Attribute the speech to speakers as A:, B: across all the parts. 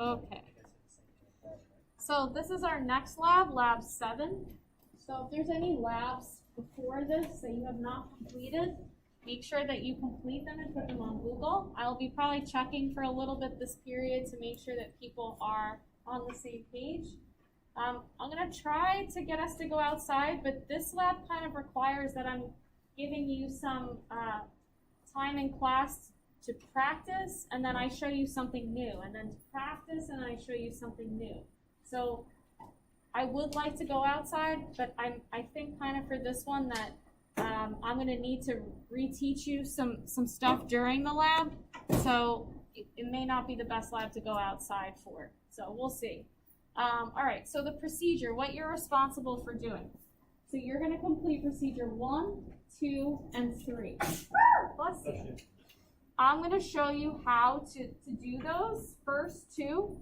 A: Okay. So this is our next lab, lab 7. So if there's any labs before this that you have not completed, make sure that you complete them and put them on Google. I'll be probably checking for a little bit this period to make sure that people are on the same page. I'm going to try to get us to go outside, but this lab kind of requires that I'm giving you some time in class to practice, and then I show you something new, and then to practice, and then I show you something new. So I would like to go outside, but I think kind of for this one that I'm going to need to reteach you some stuff during the lab, so it may not be the best lab to go outside for. So we'll see. All right, so the procedure, what you're responsible for doing. So you're going to complete procedure 1, 2, and 3. Bless you. I'm going to show you how to do those first 2,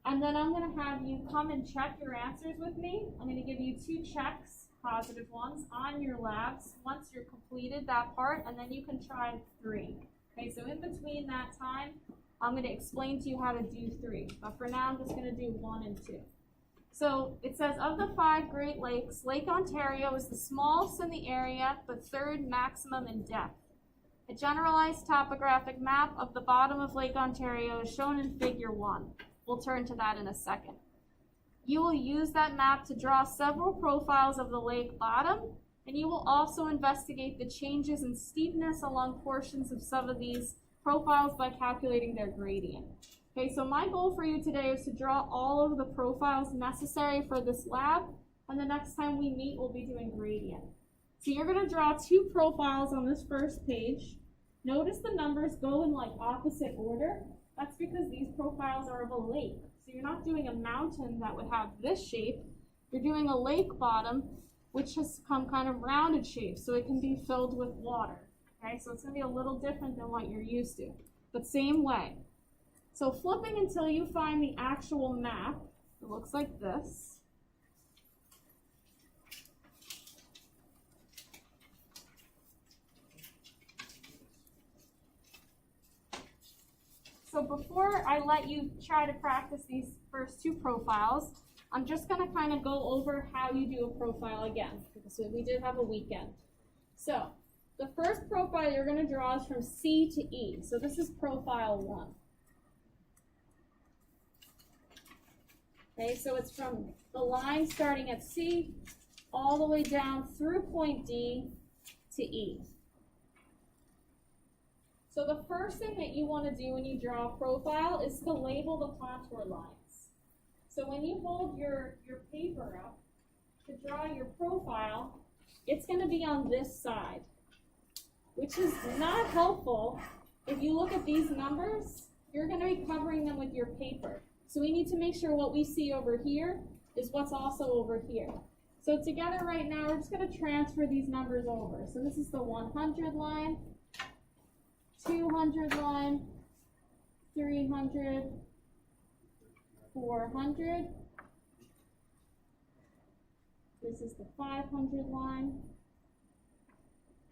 A: and then I'm going to have you come and check your answers with me. I'm going to give you 2 checks, positive ones, on your labs once you're completed that part, and then you can try 3. Okay, so in between that time, I'm going to explain to you how to do 3, but for now I'm just going to do 1 and 2. So it says, of the 5 Great Lakes, Lake Ontario is the smallest in the area, but 3rd maximum in depth. A generalized topographic map of the bottom of Lake Ontario is shown in figure 1. We'll turn to that in a second. You will use that map to draw several profiles of the lake bottom, and you will also investigate the changes in steepness along portions of some of these profiles by calculating their gradient. Okay, so my goal for you today is to draw all of the profiles necessary for this lab, and the next time we meet, we'll be doing gradient. So you're going to draw 2 profiles on this first page. Notice the numbers go in like opposite order. That's because these profiles are of a lake. So you're not doing a mountain that would have this shape. You're doing a lake bottom, which has come kind of rounded shape, so it can be filled with water. Okay, so it's going to be a little different than what you're used to, but same way. So flipping until you find the actual map, it looks like this. So before I let you try to practice these first 2 profiles, I'm just going to kind of go over how you do a profile again, because we did have a weekend. So the first profile you're going to draw is from C to E. So this is profile 1. Okay, so it's from the line starting at C all the way down through point D to E. So the first thing that you want to do when you draw a profile is to label the contour lines. So when you hold your paper up to draw your profile, it's going to be on this side, which is not helpful. If you look at these numbers, you're going to be covering them with your paper. So we need to make sure what we see over here is what's also over here. So together right now, we're just going to transfer these numbers over. So this is the 100 line, 200 line, 300, 400. This is the 500 line.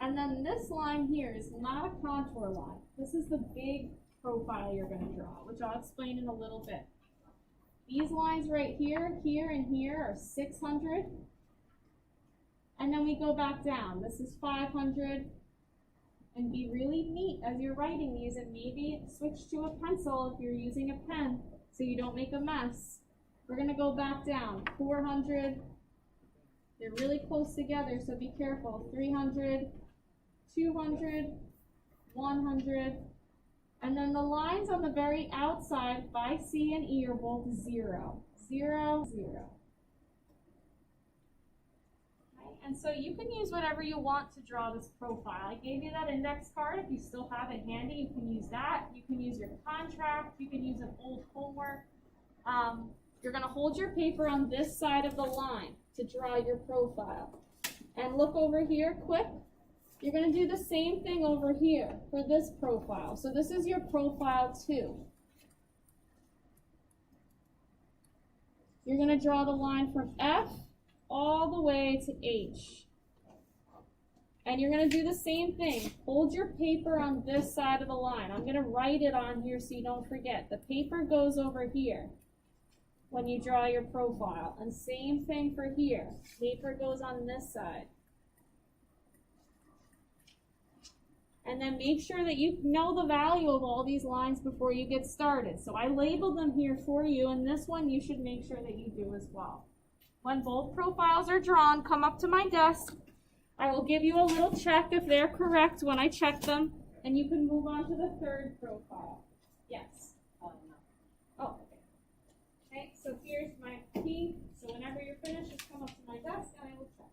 A: And then this line here is not a contour line. This is the big profile you're going to draw, which I'll explain in a little bit. These lines right here, here, and here are 600. And then we go back down. This is 500. And be really neat as you're writing these, and maybe switch to a pencil if you're using a pen so you don't make a mess. We're going to go back down. 400. They're really close together, so be careful. 300, 200, 100. And then the lines on the very outside by C and E are both 0. 0, 0. Okay. And so you can use whatever you want to draw this profile. I gave you that index card. If you still have it handy, you can use that. You can use your contract. You can use an old homework. You're going to hold your paper on this side of the line to draw your profile. And look over here quick. You're going to do the same thing over here for this profile. So this is your profile 2. You're going to draw the line from F all the way to H. And you're going to do the same thing. Hold your paper on this side of the line. I'm going to write it on here so you don't forget. The paper goes over here when you draw your profile. And same thing for here. Paper goes on this side. And then make sure that you know the value of all these lines before you get started. So I labeled them here for you, and this one you should make sure that you do as well. When both profiles are drawn, come up to my desk. I will give you a little check if they're correct when I check them, and you can move on to the third profile. Yes? Oh, okay. Okay, so here's my key. So whenever you're finished, just come up to my desk and I will check.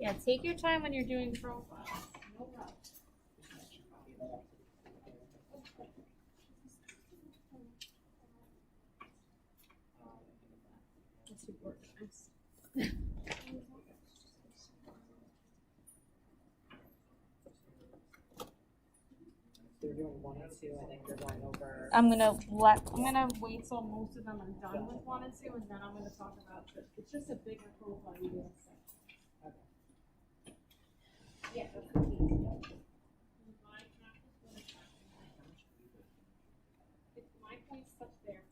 A: Yeah, take your time when you're doing profiles. No rush. Let's see organized.
B: They're doing 1 and 2. I think they're going over.
A: I'm gonna wait till most of them are done with 1 and 2, and then I'm gonna talk about it. It's just a bigger profile you do.
B: Okay.
A: Yeah, that's the key. My point's stuck there.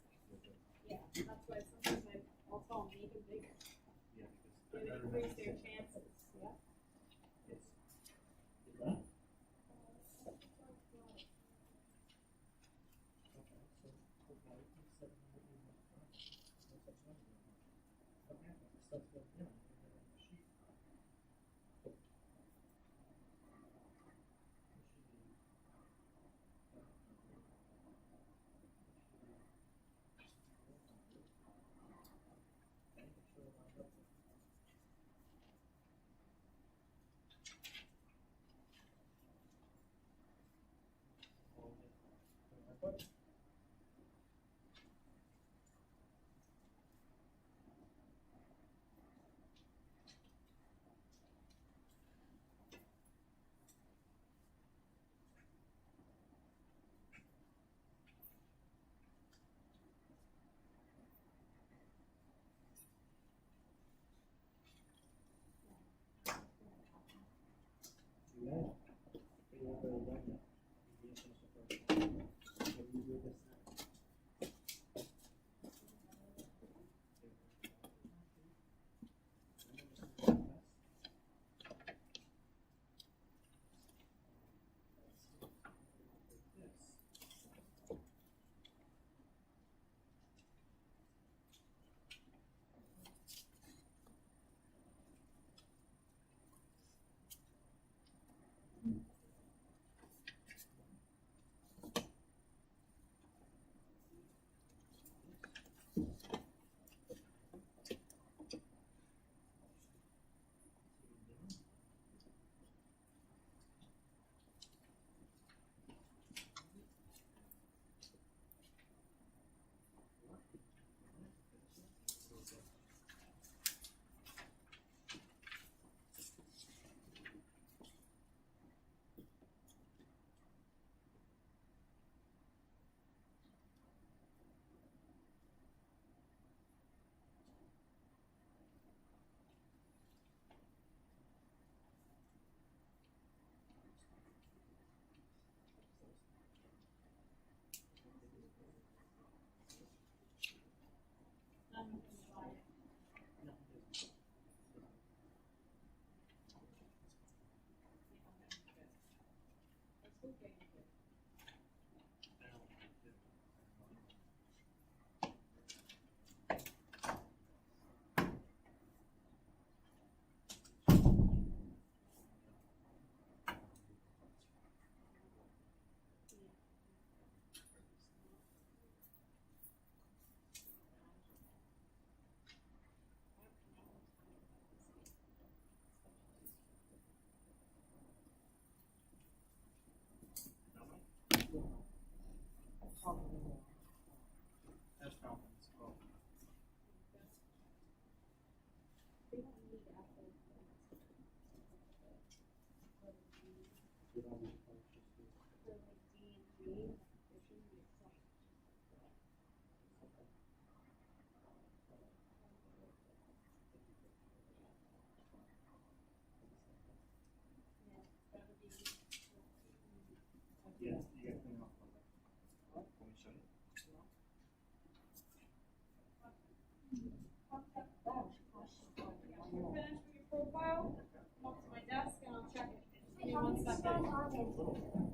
A: Yeah, that's why sometimes I'll tell them make it bigger. It increase their chances. Yeah.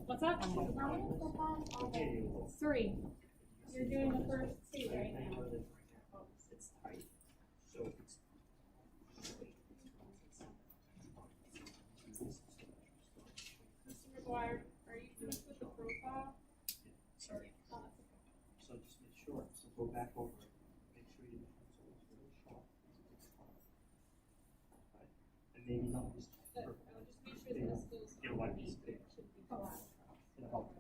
A: What's that? 3. You're doing the first 2 right now. It's tight. Mr. McGuire, are you finished with the profile?
C: Sorry. So just make sure, so go back over it, make sure you pencil is really sharp. Right? And maybe not just
A: Good.
C: perfect.
A: I would just make sure this goes
C: Get a white
A: underneath.
C: piece.
A: It should be flat.
C: It'll help.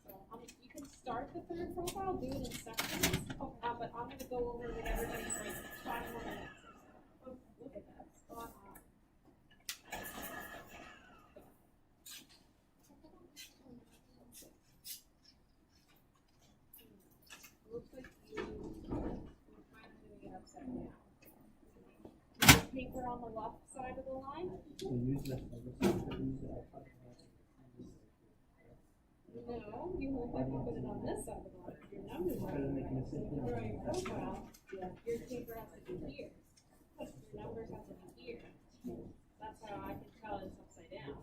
A: So you can start the third profile, do it in sections, but I'm gonna go over with everybody in like 5 more minutes or so. Oh, look at that, spot on. Looks like you were kind of doing it upside down. Is the paper on the left side of the line?
C: So use that.
A: No, you look like you put it on this side of the line. Your numbers are right. So when you draw your profile, your paper has to be here. Your numbers have to be here. That's how I can tell it's upside down.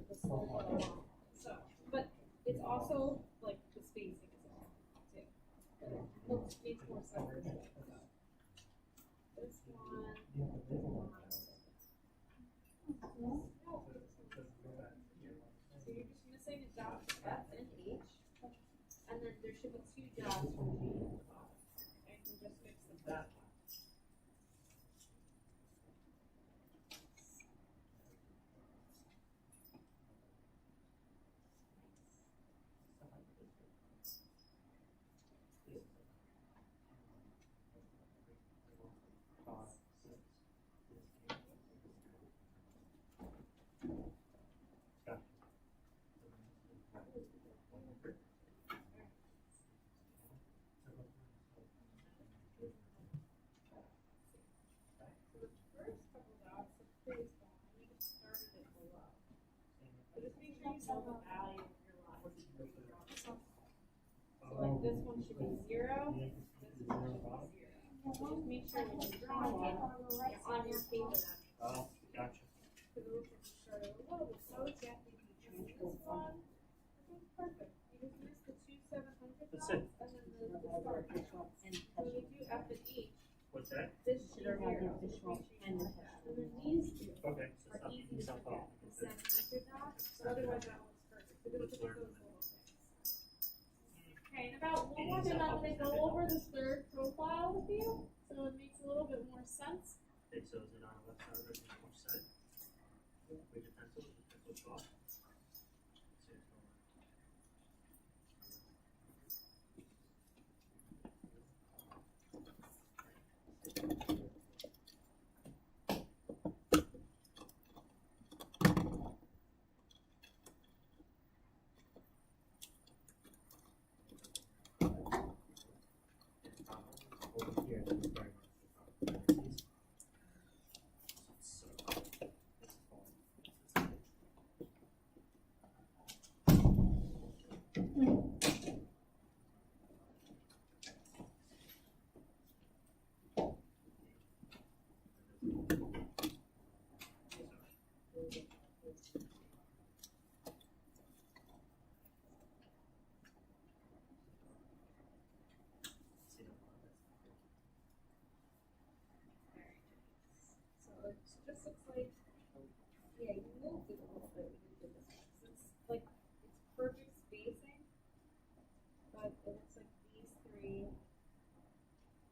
A: The slope of the line. So, but it's also like the spacing is all too. But it looks makes more sense this way. This one. So you're just missing a dot for F and H, and then there should be 2 dots for G and the bottom. Okay, and just fix the first one. So the first couple dots look pretty small. You just started it below. So just make sure you know the value of your line. So like this one should be 0. This one should be 0. Just make sure when you're drawing it, on your paper that
C: Oh, gotcha.
A: because it looks like you started a little bit slow. So you have to be between this one. This one's perfect. You just missed the 2 700
C: That's
A: dots
C: it.
A: and then the start. So when you do F and H,
C: What's that?
A: this should be 0. Just make sure you know that. And then these two
C: Okay, so
A: are
C: it's not
A: easy to
C: yourself
A: forget.
C: off.
A: The 700 dots, but otherwise that one's perfect. So just look at those little things. Okay, in about 1 more minute, I'm gonna go over this third profile with you, so it makes a little bit more sense.
C: Okay, so is it on the left side or the left side? With your pencil, sharp. See what's going on. Over here, this is very much the top. So, this is falling.
A: So it just looks like, yeah, you moved it a little bit when you did this one. So it's like, it's perfect spacing, but it looks like these 3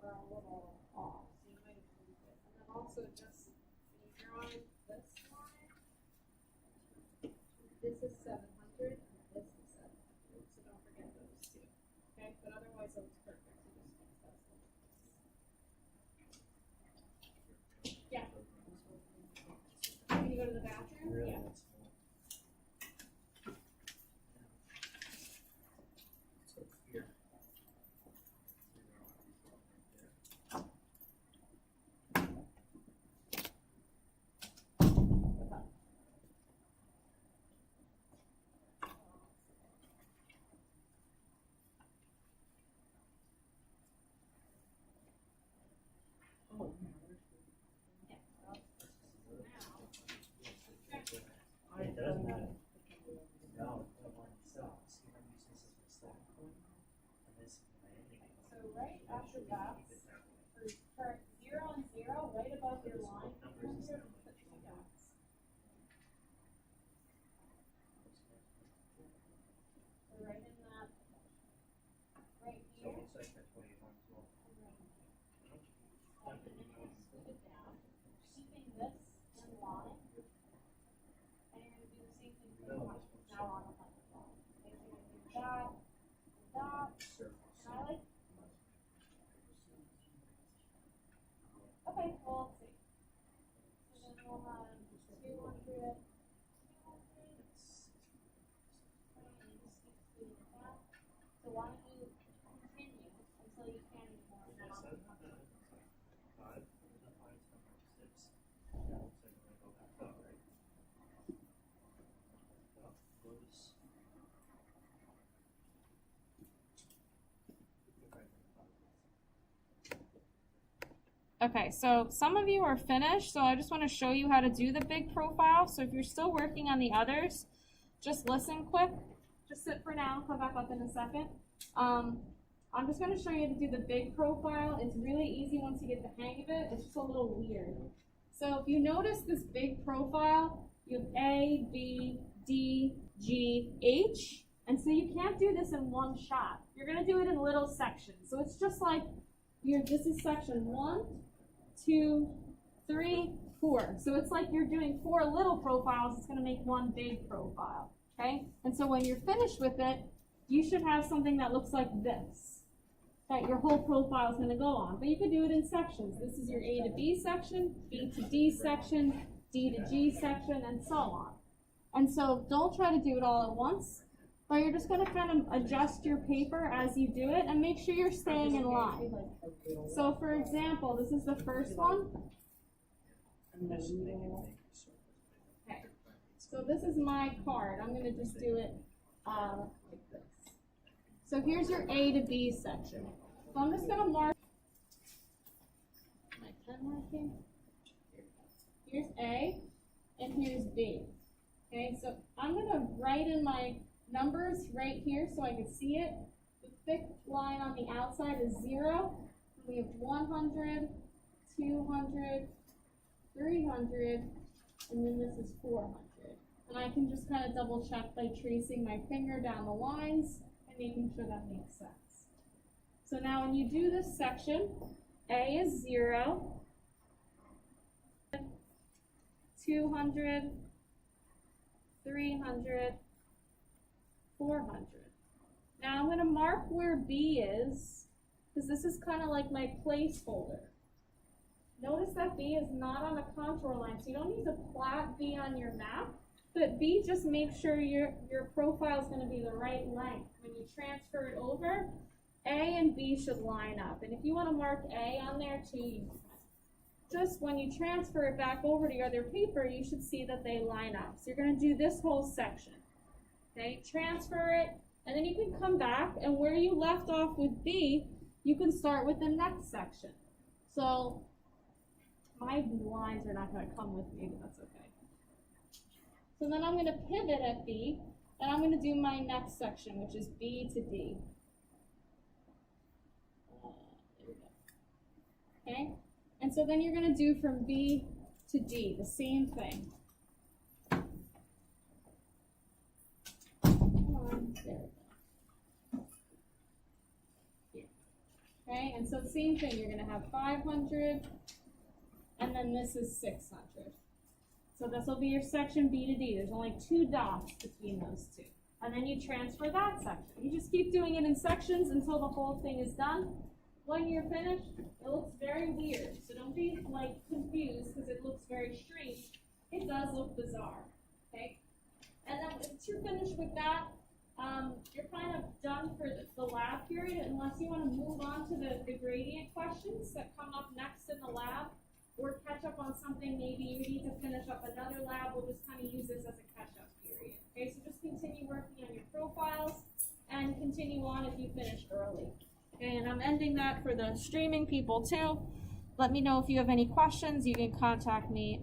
A: are a little off, so you might have moved it. And then also just, when you're drawing this line, this is 700 and this is 700, so don't forget those 2. Okay, but otherwise it looks perfect, so just fix that stuff. Yeah. Can you go to the bathroom?
C: Really,
A: Yeah.
C: that's small. So here. It doesn't matter. No, the one itself. See, I'm using this as my starting point, and this is my ending point.
A: So right after that,
C: Keep it that way.
A: for 0 and 0, right above your line,
C: Numbers is
A: here,
C: not
A: put 2 dots. So right in that, right
C: So it
A: here,
C: looks like that's what you want as well.
A: and right here. Okay, so some of you are finished, so I just want to show you how to do the big profile. So if you're still working on the others, just listen quick. Just sit for now, come back up in a second. I'm just going to show you how to do the big profile. It's really easy once you get the hang of it. It's just a little weird. So if you notice this big profile, you have A, B, D, G, H. And so you can't do this in one shot. You're going to do it in little sections. So it's just like, this is section 1, 2, 3, 4. So it's like you're doing 4 little profiles. It's going to make one big profile. Okay? And so when you're finished with it, you should have something that looks like this, that your whole profile is going to go on. But you can do it in sections. This is your A to B section, B to D section, D to G section, and so on. And so don't try to do it all at once, but you're just going to kind of adjust your paper as you do it and make sure you're staying in line. So for example, this is the first one. Okay. So this is my card. I'm going to just do it like this. So here's your A to B section. So I'm just going to mark my pen marking. Here's A and here's B. Okay, so I'm going to write in my numbers right here so I can see it. The thick line on the outside is 0. We have 100, 200, 300, and then this is 400. And I can just kind of double check by tracing my finger down the lines and making sure that makes sense. So now when you do this section, A is 0, 200, 300, 400. Now I'm going to mark where B is, because this is kind of like my placeholder. Notice that B is not on a contour line, so you don't need to plot B on your map, but B just makes sure your profile is going to be the right length. When you transfer it over, A and B should line up. And if you want to mark A on there too, you can. Just when you transfer it back over to your other paper, you should see that they line up. So you're going to do this whole section. Okay, transfer it, and then you can come back, and where you left off with B, you can start with the next section. So my lines are not going to come with me, but that's okay. So then I'm going to pivot at B, and I'm going to do my next section, which is B to D. There we go. Okay? And so then you're going to do from B to D, the same thing. There we go. Here. Okay, and so same thing, you're going to have 500, and then this is 600. So this will be your section B to D. There's only 2 dots between those two. And then you transfer that section. You just keep doing it in sections until the whole thing is done. When you're finished, it looks very weird. So don't be like confused because it looks very straight. It does look bizarre. Okay? And then once you're finished with that, you're kind of done for the lab period unless you want to move on to the gradient questions that come up next in the lab or catch up on something. Maybe you need to finish up another lab. We'll just kind of use this as a catch-up period. Okay, so just continue working on your profiles and continue on if you finished early. Okay, and I'm ending that for the streaming people too. Let me know if you have any questions. You can contact me